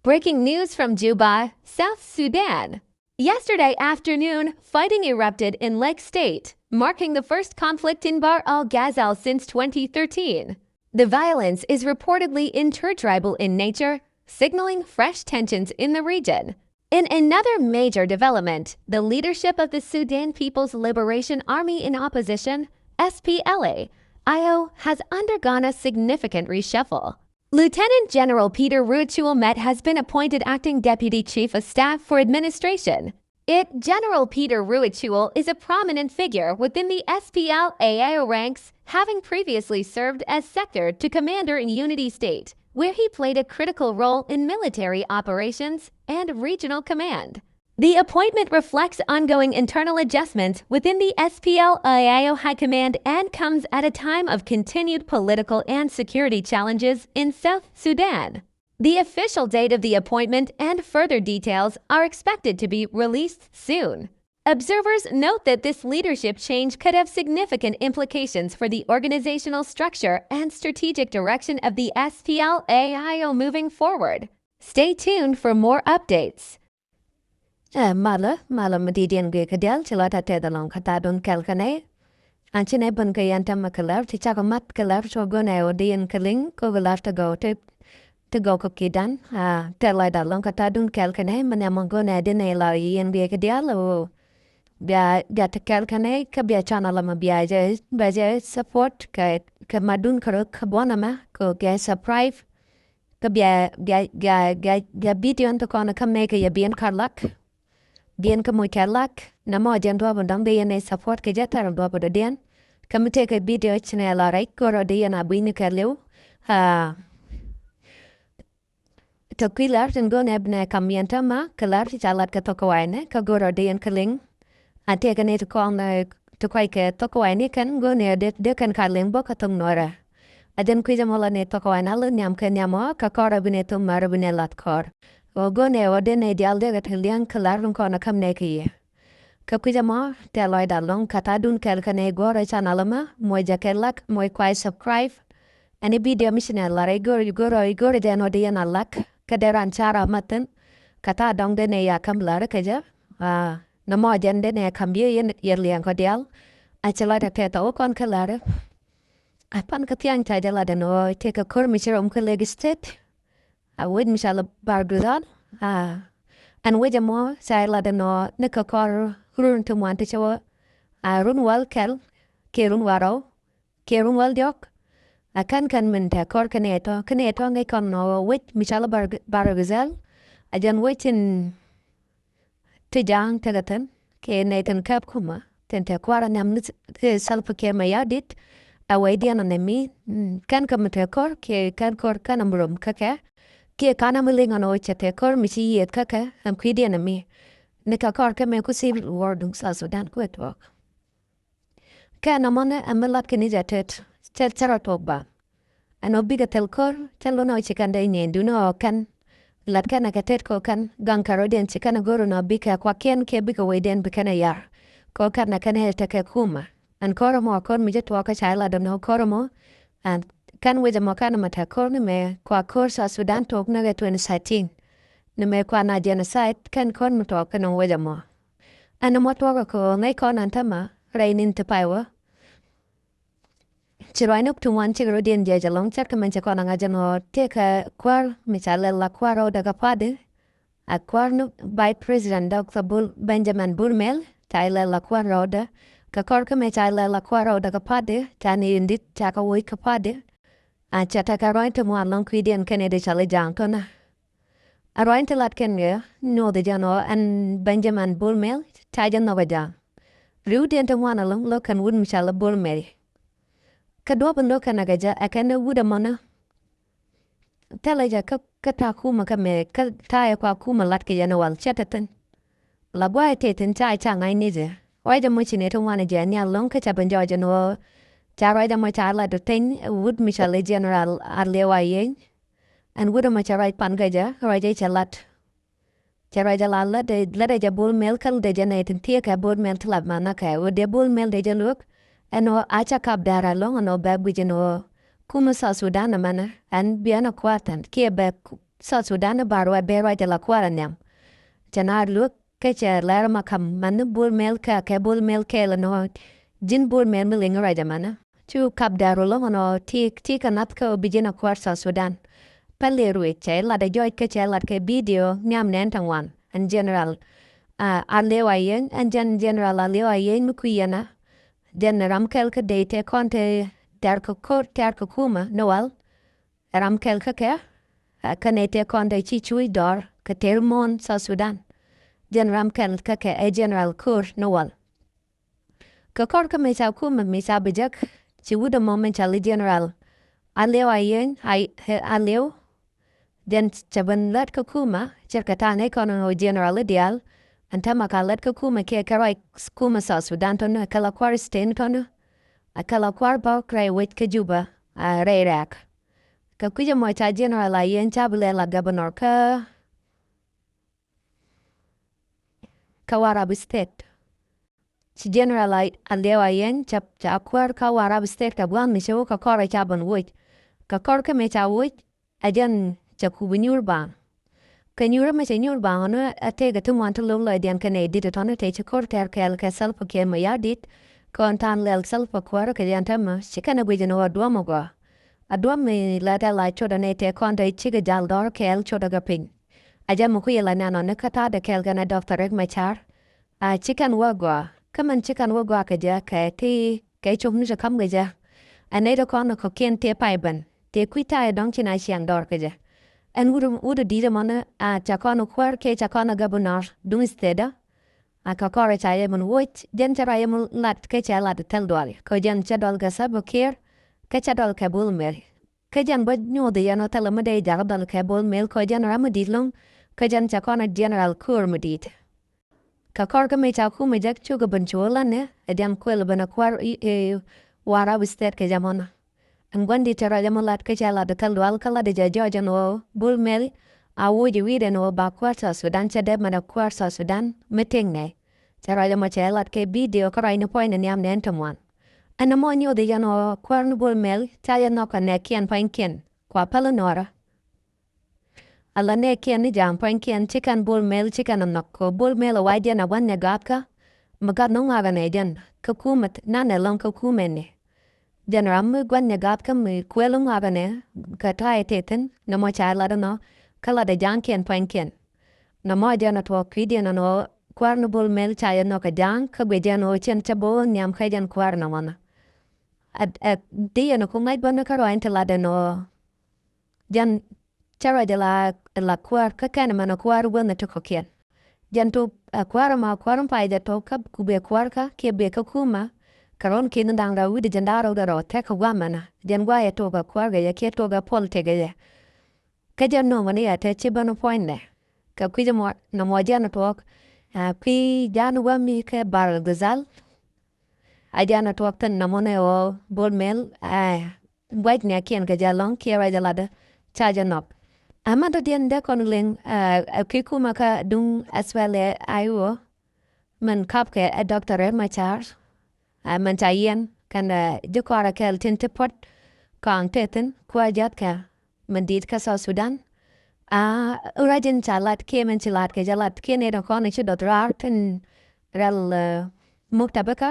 Breaking news from Juba, South Sudan. Yesterday afternoon, fighting erupted in Lake State, marking the first conflict in Bhar-El Ghazal since 2013. The violence is reportedly intertribal in nature, signaling fresh tensions in the region. In another major development, the leadership of the Sudan People's Liberation Army in opposition, SPLA-IO, has undergone a significant reshuffle. Lieutenant General Peter Ruot Chuol has been appointed acting Deputy Chief of Staff for Administration. General Peter Ruot Chuol is a prominent figure within the SPLA-IO ranks, having previously served as Sector to Commander in Unity State, where he played a critical role in military operations and regional command. The appointment reflects ongoing internal adjustments within the SPLA-IO High Command and comes at a time of continued political and security challenges in South Sudan. The official date of the appointment and further details are expected to be released soon. Observers note that this leadership change could have significant implications for the organizational structure and strategic direction of the SPLA-IO moving forward. Stay tuned for more updates. Mala madidian ge kadel chilata tedalong katadon kalkane. Anchine bun kayanta makalar tichakamat kalar shogone odian kaling kogalar to go kukidan. Telai dalong katadon kalkane manamongone dinela yen ge kadel o bia gata kalkane kabia chanalama biaje baje support ka madun karuk kabonama ko ge surprise kabia ga bidion to kona kamne ka yabian karlak. Dien ka muy Cadillac, na mo jen dua bundang DNA support ke jata ram dua pada dien. Kami take a video chine la right koro dien abuini ka liu. To kilar ten go nebne kamienta ma kilar ti chalat ka tokawaine ka goro dien kaling. Ate ka ne to call na to kwai ke tokawaine kan go ne de kan kaling bo ka tong nora. Aden kuija mola ne tokawaina lu nyam ka nyamo ka kora bine to mara bine lat kor. Ogone odene dialde gat liang kalarun kona kamne ki. Kapkija mo teloi dalong katadun kelkane gore chanalama moy jakelak moy kwai subscribe. Ani video missional lare gore den odian alak kaderan cara matan kata dong dene ya kamlar kaja. Na mo jen dene kambie yen yerliang kodial. Acheloi da teta o kon kalare. Apan katiang tajala deno take a kurmisher legistate. Awid mishala bardudan. And wija mo sa la no nika kor run to want to show run wal kel ke run waro ke run wal diok a kan minta kor kaneto ngai kon no wit mishala Bhar-El a jan witin tijang tagatan ke netan kap kuma tente kwara nam salpa ke mayadit a waidian anemi kan minta kor ke kan kor kanamrum kaka Kia kana miling ano chate kor misi yet kaka am kwidian na mi. Nika kor ka me kusi wardung South Sudan kwetwak. Ka namana amilat kinija tet charatogba. Ano biga tel kor telo no chikanda inyendu no kan. Lat kana katet ko kan gang karodian chikana goro no bika kwa ken ke bika weden bikana yar. Ko kana kana take kuma. An koro mo kor mijet waka chaila dam no koro mo. And kan wija mokana mata kor ni me kwa kor South Sudan tok naga 2019. Ni me kwa na genocide kan kor mutoka nung wija mo. Ano motwaka ko ngay kon antama rainin tapaiwa. Chiroi nuk tuwan chigro din jeja long chaka mancha kona nga jano teka kwar michale la kwaro daga pade. A kwar nuk by President Dr. Benjamin Bhar-El taile la kwaro da. Ka kor ka michale la kwaro daga pade tani indit chaka wui ka pade. Chata ka roin to mo long kwidian kene de chale jankona. A roin to lat kenya no de jano and Benjamin Bhar-El tajan no vaja. Rudian to wana long look and wouldn't shall Bhar-El. Kadoban look and agaja a kenda wood amona. Teleja kata kuma kame kataya kwa kuma latke janowal chatatan. La boy tatin chai chang I nize. Why the much in it one jania long kachapan jojano. Charai da machala to ten wood michale general arlewa yen and would a macharai pangaja raja chalat. Charai la de ledaja Bhar-El kal de janate and tia Bhar-El tlab manaka would de Bhar-El de look and no acha kap dara long and no babwijino kuma South Sudan mana and biana kwatan kia be South Sudan barwa berwa de la kwara nyam. Chana look kecha lara makam manu bul mel ka ke bul mel ke la no jin bul mel milinga raja mana. Chu kap darulo no ti kanat ka bijina kwar South Sudan. Pali ruiche la de joy kecha la ke video nyam nentangwan and general alewa yen and general alewa yen mukuyana. Den ramkel ka date konte terko kuma noel ramkel ka ke kanete konde chichui dor ka termon South Sudan. Den ramkel ka ke general kur noel. Ka kor ka mesa kuma mesa bijak ci wuda moment ali general alewa yen alew den chaban let ka kuma cerkatane kono general ideal antama ka let ka kuma ke karai kuma South Sudan tono kala kwar stain tono akala kwar ba krai wet ka Juba reirak ka kuja mo cha general ayen chabule la governor ka Warabi state ci general alewa yen cha kwar ka Warabi state ka bwan mi show ka kora chaban wet ka kor ka me cha wet ajan cha kubinyur ba Kanyura me senyur ba ono atega tu monta lolo edian kane dit tono te chakor ter kel ka self ke ma yadit kon tan lel self kwara ke yan tama shikana gwijano adwamo go adwam me lada la choda ne te kon de chiga dal dor kel choda ga ping aja mu ku yela nano ne kata de kel gana doctor ek machar a chikan wagwa kaman chikan wagwa ka ja ka ti ke chum ni kam ga ja ane do kon ko ken te paiban te kuita dong china siang dor ka ja en wudu dida mana chakano kwar ke chakano gabunar dung steda kakore cha yemun wot den chara yemun lat ke cha lat tel dwal ko jen cha dol ga sabo ker ke cha dol ka bul mel ke jen bod nyu de yano tel ma de jar dol ka bul mel ko jen ram dilong ke jen chakano general kur medit kakor ga me cha ku me jak chu ga ban chola ne edem kwel bana kwar wara wistet ke jamona ang gwandi tara jamulat ke chala de talwal kala de jaja no bul mel awuji wide no ba kwarsa Sudan cha de mana kwarsa Sudan meeting ne tara jama chalat ke video kara ina point ni am nen tamwan ana mo nyo de jano kwarn bul mel taya no ka ne kian pain kian kwa pala nora ala ne kian ni jam pain kian chikan bul mel chikan no ko bul mel wide na wan ne gatka magad no ngaga ne jan kakumat na ne lon kakumene General gwan negat ka mi kwelung agane ka tae teten na mo cha la no kala de janken panken na mo jana to kwidian no kwarnable mel cha no ka jang ka be jano chen chabo nyam khajan kwarna wana at de no ko mai ban ka ro ente la de no jan chara de la kwar ka kana mana kwar wana to ko ken jan to kwar ma kwarum pai de to ka kube kwar ka ke be ka kuma karon kin dang ra wi de jandaro da ro te ko gamana den gwa ya to ga kwar ga ya ke to ga pol te ga ya ka jan no mani ya te chi bano point ne ka kwi mo na mo jan to kwi jan wa mi ke Bhar-El Ghazal a jan to tan na mo ne o bol mel wait ne kien ga jalong ke ra jalada cha jan up amado den de kon ling kwi kuma ka dung SPLA-IO man kap ke doctor ma char man cha yen kan jukora kel tin tipot kang teten kwa jat ka mandit ka South Sudan urajin chalat ke men chalat ke jalat ke ne do kon chu dot rar tin rel muktabaka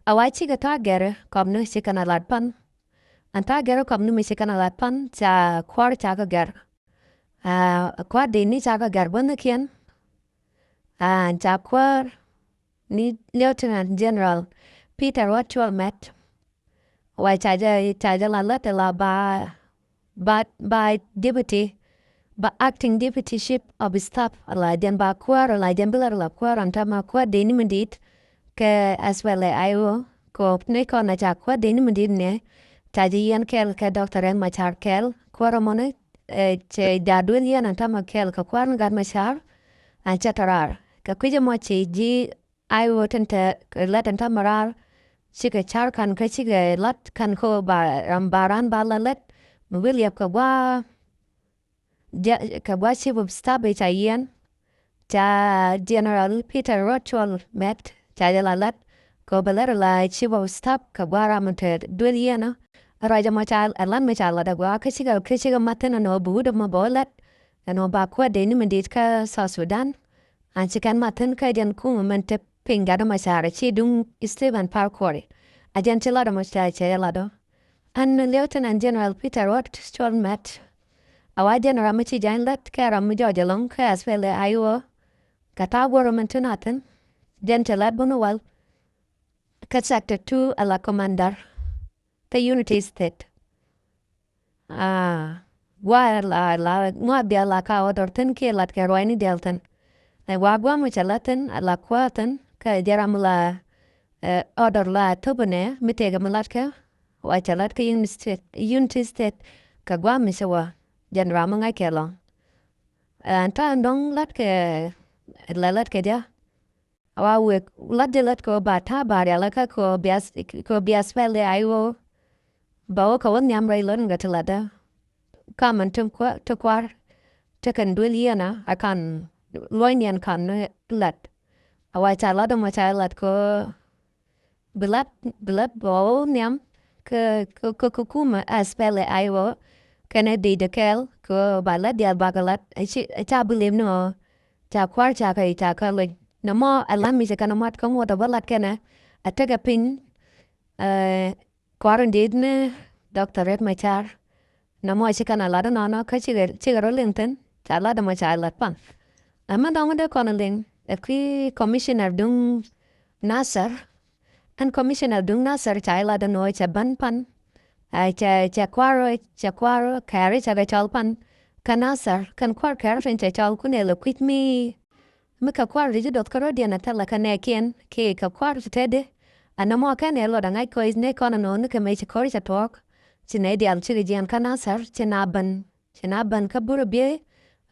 awai chi ga ta gere kom nu si kana lat pan anta gere kom nu mi si kana lat pan cha kwar cha ga ger kwa de ni cha ga ger bon kien cha kwar ni Lieutenant General Peter Ruot Chuol met wai chaja la lete la ba deputy ba acting deputy ship of staff la den ba kwar la den bilar la kwar anta ma kwa de ni mandit ke SPLA-IO ko ne ko na cha kwa de ni mandit ne chaja yen kel ke doctor en ma char kel kwar mone che dadun yen anta ma kel ka kwar ngar ma char an chatarar ka kwije mo che ji Aiwo tente letan tamarar chika char kan ka chika lat kan ko baran ba la let mwiliap ka wa chibu stabe cha yen cha General Peter Ruot Chuol met cha la let ko balera la chibu stab ka wa ramante dwel yena Raja machal alan machala da gwa kishiga matena no buda ma bolet no ba kwa de ni mendit ka South Sudan an chikan maten ka jan kuma mente pinga da machara chi dung Stephen Parkori ajan chila da machara chela do an Lieutenant General Peter Ruot Chuol met awa general machi jan let ka ram joja long ka SPLA-IO kata woro mentunaten jan chela bunwal ka sector 2 ala commander the Unity State. Wa ngwa bia la ka odor ten ke lat ke roini delten. Wa gwa mu chalaten la kwaten ka jaram la odor la tobane mitega mulat ka wa chalat ke Unity State ka gwa mi sewa jan ram ngai ke long. Anta ndong lat ke lalat ke dia. Wa we lat de lat ko ba ta ba la ka ko bias SPLA-IO bao ko nyam rai lon ga telada kaman to kwar tekan duliana akan loinian kan lat awai chala do ma chala ko belat bao nyam ke kuma SPLA-IO kana de kel ko balat dia bagalat cha bilim no cha kwar cha kai cha ka le no mo alam mi se kana mat ko mo da balat kana atega pin quarantine Dr. Red Machar na mo si kana lada no ka chigaro lenten cha lada ma cha lat pan ama dong de kono ling ki commissioner dung Nasser and commissioner dung Nasser cha lada no cha ban pan ai cha kwaro kari cha ga chal pan kanasar kan kwar kar fen cha chal kunelo quit me ka kwar ri dot karo dia na tala kana ken ke ka kwar tede ana mo kana lo da ngai ko is ne kono no ka me cha kori cha talk chine di al chigi jian kanasar chinaban ka buru bie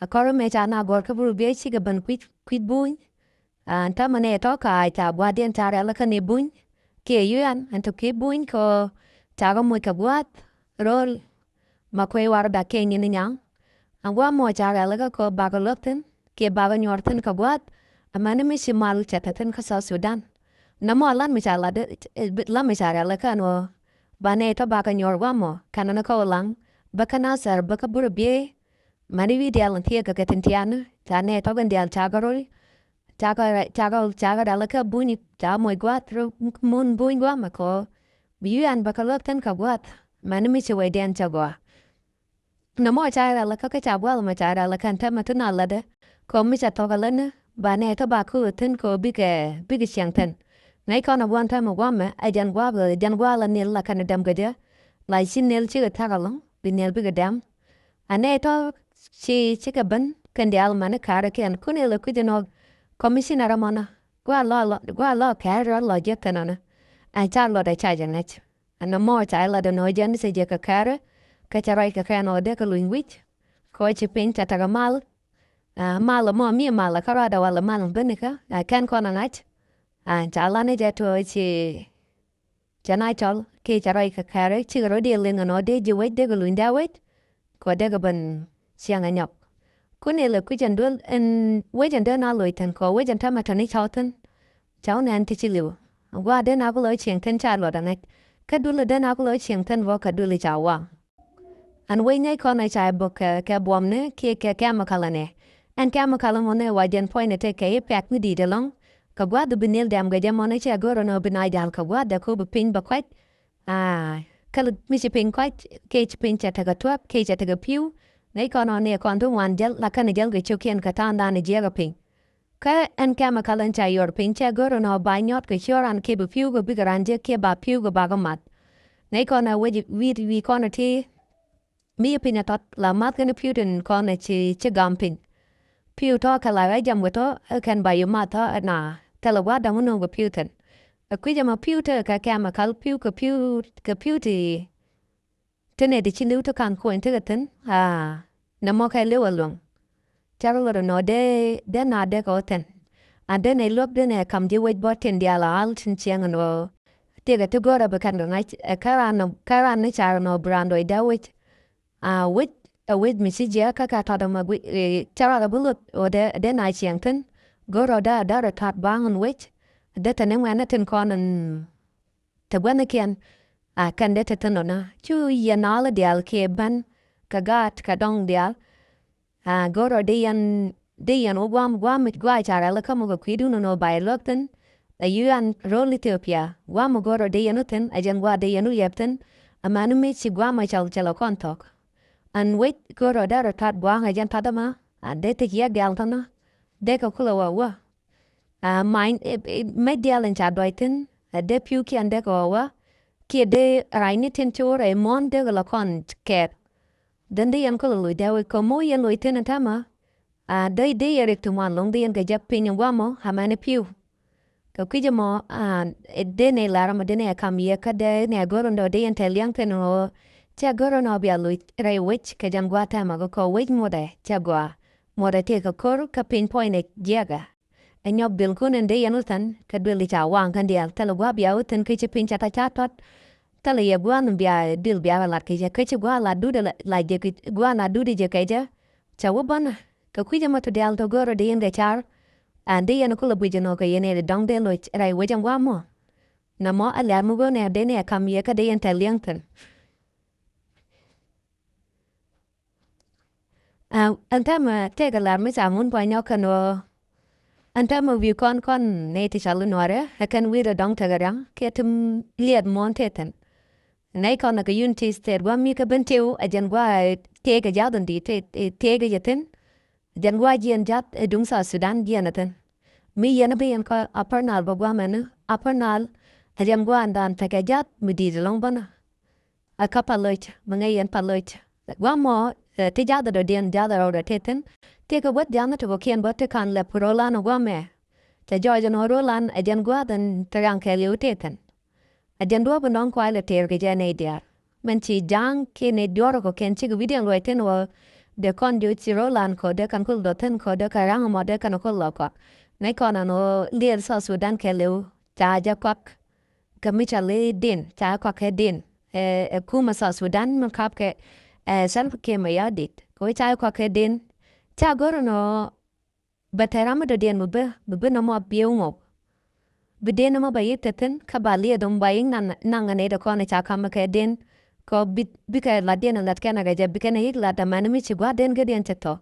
a koro me cha na gor ka buru bie chiga ban quit buin anta mane to ka ta bwa den ta la ka ne buin ke yuan anto ke buin ko ta ga mo ka buat rol ma kwe war da ke ni nyang an wa mo cha la ka ko ba ga loten ke ba ga nyorten ka buat amane mi si mal cha ten ka South Sudan na mo lan mi cha la de la mi cha la ka no bane to baka nyor wamo kanana ko lang baka nasar baka buru bie mani vi dial antia ka ketentiana tane to gan dial chagarol chaga dalaka buni ta moy gwatro mun buin gwama ko bian baka lokten ka gwat mani mi chwe den chagwa na mo cha la ka cha bwal ma cha la kan ta matuna lade ko mi cha to galana bane to baku ten ko bige siang ten ngai kono one time wame ajan gwala nil la kana dam gade la sin nil chiga tagalong binel biga dam ane to chiga ban kan dial mana kara ken kunelo kudino commissioner mana gwa lo kara lo jetanana ai cha lo da cha janet ana mo cha la da no jan se je ka kara ka charai ka kano de ka luinwich ko chi pin ta tagamal mala mo mi mala kara da wala mal benika kan kono ngat chalane jato chi janai chol ke charai ka kare chi ro de lenga no de ji wet de ga luinda wet ko de ga ban siang anyap kunele ku jan dul en we jan de na loiten ko we jan tama tani chawten chaw nan ti chi liu wa de na ko lo chieng ten cha lo da ngai ka dul de na ko lo chieng ten wo ka dul cha wa an we ngai ko na cha bo ka bom ne ke ma kala ne en ka ma kala mo ne wa jan point te ke pek ni di de long ka gwada binil dam ga jamona cha goro no binai dal ka gwada ko pin ba kwat kala mi chi pin kwat ke chi pin cha ta ga twap ke cha ta ga piu nei kono ne kon to wan jel la kan jel ga choken ka tan dan je ga pin ka en kama kalan cha yor pin cha goro no ba nyot ka choran ke bu piu go bigaran je ke ba piu go ba ga mat nei kono we kono ti mi pin tot la mat ga piu den kono chi gampin piu to ka la jam go to kan ba yu mat to na tela wa da mono go piuten a kwija ma piuta ka kama kal piu ka piu ti tene de chinu to kan ko integaten na mo ka lewa long charo lo no de na de ko ten and then I look then kam di wait boten dia la al chin chiang no te ga to gora ba kan ngai karan ne charo no brando da wit with mi si ja ka ta da ma charo da bulut o de na chiang ten goro da tat bangun wit de tane wana ten konan te wana ken kan de tetano na chu yanala dial ke ban kagat kadong dial goro de yan wam gwa chara la kamo kwidu no by lokten a yuan rol Ethiopia wam goro de yanuten ajan gwa de yanu yepten amanu mi si gwa ma chalo kontok an wait goro daro tat gwa ajan tadama de te ya galtana de ka kula wa mine medial in chadoiten de piu ki ande ko wa ki de raini tin chore mon de la kon ket den de yan ko lu de ko mo yan lu tin tama de yere tu man long de yan ga jap pin wa mo hamane piu ko kije mo de ne lara mo de ne kam ye ka de ne goro ndo de yan tel yang ten o cha goro no bia lu re wich ka jam gwa tama ko wich mo de cha gwa mo de te ko kor ka pin point e jaga enyo bil kunen de yanutan kadwili cha wang kan dia talo gwa bia uten kiche pincha ta chatot talo ye gwa num bia dil bia lat kiche kiche gwa la du de la je gwa na du de je kiche cha wo bana ka kuje mo to de alto goro de inde char and de yan kula buje no ka yene de dong de lo rai wejam gwa mo na mo ala mu go ne de ne kam ye ka de yan taliantan antama te ga lar mi sa mun pa nyo kano Antama vi kon ne ti chalu noare hakan wira dong tagarang ketum liad mon teten nei kon na unity state wa mi ka bentiu ajan wa te ga jadan di te ga yatin jan wa jian jat dung sa Sudan jianaten mi yana be yan ko apernal ba gwa menu apernal ajan gwa andan ta ga jat mi di long bana a kapaloch mangai yan paloch wa mo te jada do den jada ro teten te ka wat jana to ken botte kan le prolan o game te joja no rolan ajan gwa dan tarang ke liu teten ajan do bon ko ile ter ge jane dia men chi jang ke ne dioro ko ken chi video lo ten wo de kon ju chi rolan ko de kan kul do ten ko de karang mo de kan ko lo ko nei kon no lir South Sudan ke liu ta ja kwak kamicha le din ta kwak he din kuma South Sudan man kap ke self ke ma yadit ko ta kwak he din cha goro no baterama do den mbe no mo biu mo bide no mo bayiteten kabali dom baying nan ne da ko ne cha kam ke den ko bika la den lat kana ga je bika ne la da man mi chi gwa den ga den to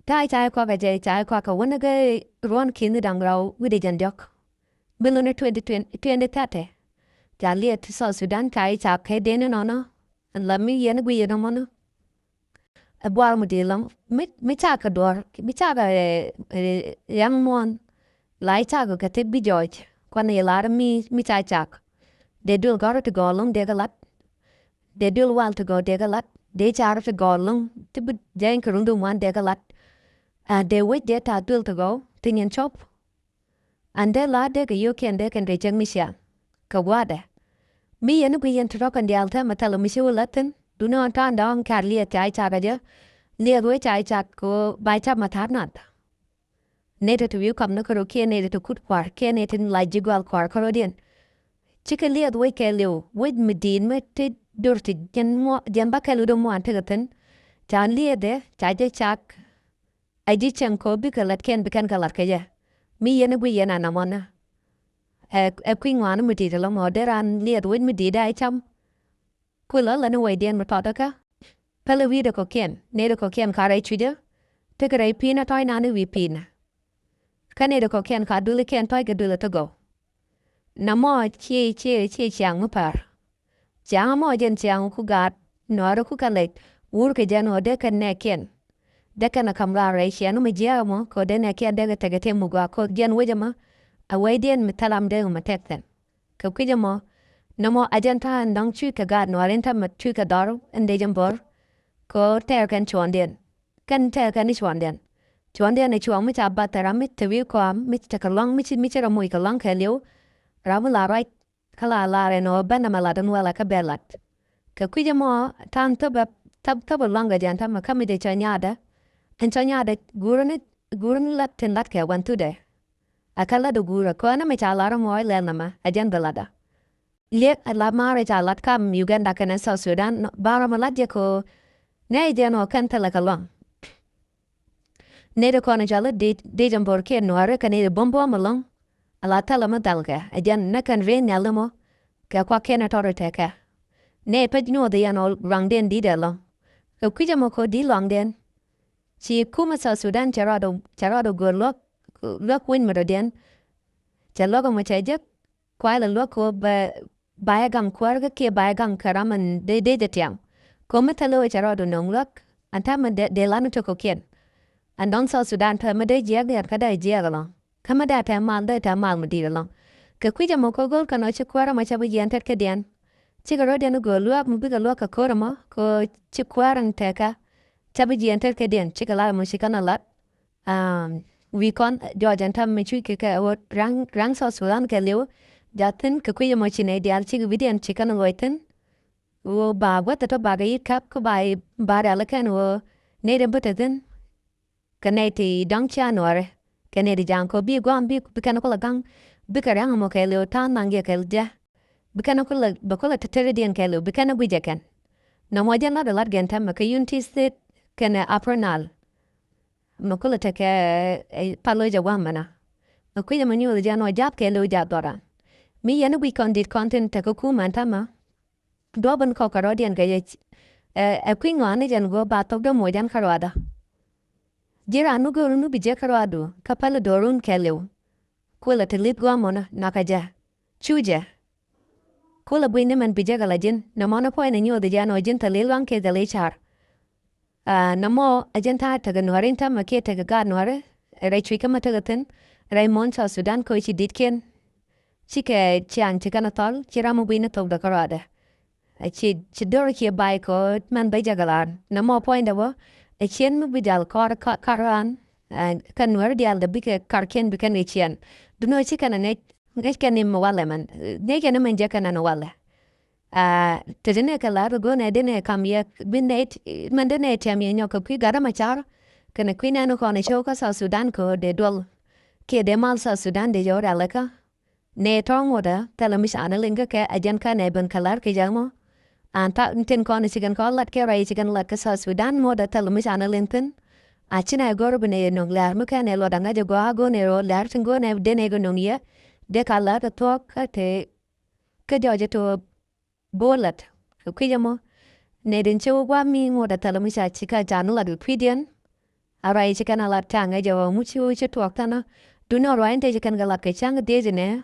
tai cha ko ga je cha ko ka wona ga ron kin dang raw wi de jan dok bilone 2020 ja liet South Sudan tai cha ke den no no la mi yen gwi no mo no buar mo dilam mi cha ka dor mi cha ga yang mon lai cha ga te bi joj kwan ye lar mi cha chak de dul gar to golum de galat de dul wal to go de galat de cha to golum te bi jeng krung dum wan de galat de wit de ta dul to go tin chop ande la de ga yo ken de jeng mi sha ka wada mi yen bi yen to kan de alta matalo mi shu latin du no tan dong kar liet chai cha ga je liet we chai cha ko bai cha ma thar nat ne to yu kam no ko ke ne to kut kwar ke ne tin lai jigwal kwar ko dien chike liet we ke liu we medin me te dur ti jen ba ke lu do mo an te gaten chan liet de cha je chak ai ji chen ko bi ka lat ken bi kan ka lat ke je mi yen bi yen na mo na kwing wan mi ti lo mo de ran liet we mi di dai cham Kula lana way den matodaka. Pala vida ko ken, neda ko ken kare chuja. Tekaray pina toy nanu vi pina. Kaneda ko ken ka dula ken toy gadula to go. Na mo che chiang upar. Chiang mo jen chiang ku gat, nora ku kalek, urke jen o deka ne ken. Deka na kamra ray shianu me jia mo, ko de ne ken dega tegate mugwa ko jen wejama. Away den mitalam de umatekten. Kapkija mo, Namo ajanta ndang chu ka gad no arenta mat chu ka daru ende jambor ko ter kan chuanden kan ter kan chuanden chuanden ne chuang mi cha ba tera mi twi ko am mi cha ka long mi cha mo ka long ka liu ramu la right kala la re no bana mala dan wala ka belat ka kuja mo tan to ba tab longa janta ma kami de chanyada en chanyada gurun lat ten lat ka wan tu de akala do gura ko na mi cha la mo le na ma ajan belada Liek la mare ja lat kam Uganda kana South Sudan bara maladya ko nei jeno kanta la kalong ne de kona jala de jambor ke no are kane de bombo malong ala tala madalga ajan na kan ren yalamo ka kwa kena torete ka Ne pa no de yan ol rang den di de lo. Ka kwija mo ko di long den. Chi kuma South Sudan charado go lok win mo den. Cha logo mo cha jak kwai la loko ba gam kwar ga ke ba gam karaman de tiang. Ko metalo charado nong lok anta ma de lanu to ko ken. Andon South Sudan ta ma de jeg de ka de jeg lo. Kama da ta mal mo di lo. Ka kwija mo ko gol kano cha kwara ma cha bu yen tet ke den. Chigaro den go luap mu biga luaka koramo ko chikwaran teka chabi jienter ke den chikala mu shikana lat we kon Georgian tam me chui ke o rang so sulan ke leo jatin ke kuya mo chine dial chig vidian chikana loiten wo ba wata to baga yit kap ko bai Bhar-El ken wo neden butatin kaneti dang chanore kaneti janko bi gwam bi kana ko lagang bikarang mo ke leo tan nange ke ja Bikana bakola teteridian kelu bikana gujakan. Na moja la lat genta maka unti state kana apronal. Makola teke paloja wamana. Makuya manyu jano jap kelu jadora. Mi yana we condit content teko kumantama. Doban kokarodian gayech. A queen one jan go batok do mojan karwada. Jira nugo nubi jekarwadu. Kapala dorun kelu. Kula te lip guamona nakaja. Chuja. Kula bwine man bijaga la jin, na mono po ina nyo de jano jin ta lilwang ke de lechar. Na mo ajin ta taga nuarin ta ma ke taga gad nuare, rai chwika ma taga tin, rai mon South Sudan ko ichi ditkin. Chike chiang chika na tol, chira mo bwine tog da karada. Chi doro kia bai ko man bijaga lan. Na mo po ina wo, chien mo bijal karan, kan nuare dial da bika karken bikan chien. Duno chika na ne Ngeshka ni mwale man. Neke na menjeka na nwale. Tadine ka laro go na dine kam ye binet mandene tiamye nyoka kui gara machar. Kana kui na no kone shoka South Sudan ko de dol. Ke de mal South Sudan de yor alaka. Ne tong oda tala mish analinga ke ajan ka ne ben kalar ke jamo. Anta ntin kone chigan ko lat ke rai chigan lat ka South Sudan moda tala mish analintin. Achina goro bine nong lar muka ne lo danga jo go ne ro lar tingo ne dene go nong ye. De kala ta tok te ka joje to bolat kujamo ne den cho wa mi ngoda tala mi sa chika janu la du kwidian arai chika na la tanga jo muchu che tok tana du no roin te chika ngala ke chang de jene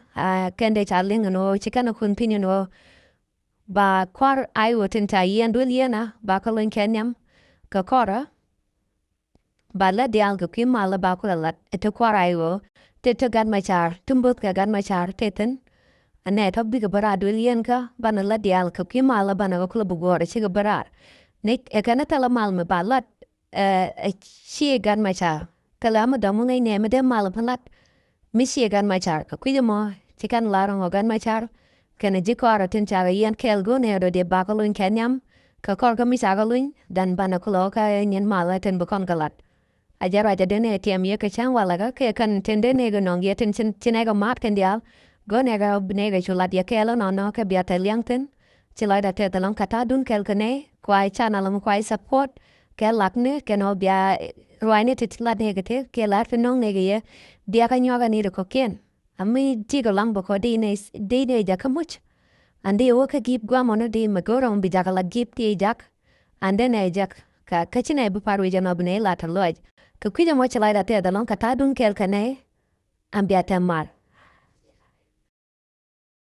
kende charling no chika na kun pin no ba kwar ai wotin ta yen dul yena ba kolon kenyam ka kora ba la dial ko kim mala ba ko la to kwar ai wo te to gan machar tumbut ka gan machar teten ane to biga bara dulien ka bana la dial ka kimala bana ko kula bugore chiga barar ne e kana tala mal me balat chi gan machar kala ma damu ngai ne me de mal palat mi chi gan machar ka kuidemo chikan larong gan machar kana jikora tin chara yen kel go ne do de bakalun kenyam ka kor ka mi sagalun dan bana kulo ka nyen mala ten bukon galat Ajara jadene tiam ye kachang walaga ke kan tende nego nong ye tin chinego mat kendial go nega bnega chulat ye kelo no ke biata liangten chilai da te talong kata dun kel kane kwai chanalam kwai support ke lakne ke no bia roine titlat negate ke lat nong nege ye dia ka nyoga ni ko ken ami tigo lang boko de ja kamuch ande o ka gip guamono de magoron bijaga la gip ti jak ande ne jak ka kachine bu paru jama bne la taloj Ka kwija mo chalai da te da lon kata dun kel kane ambiata mar.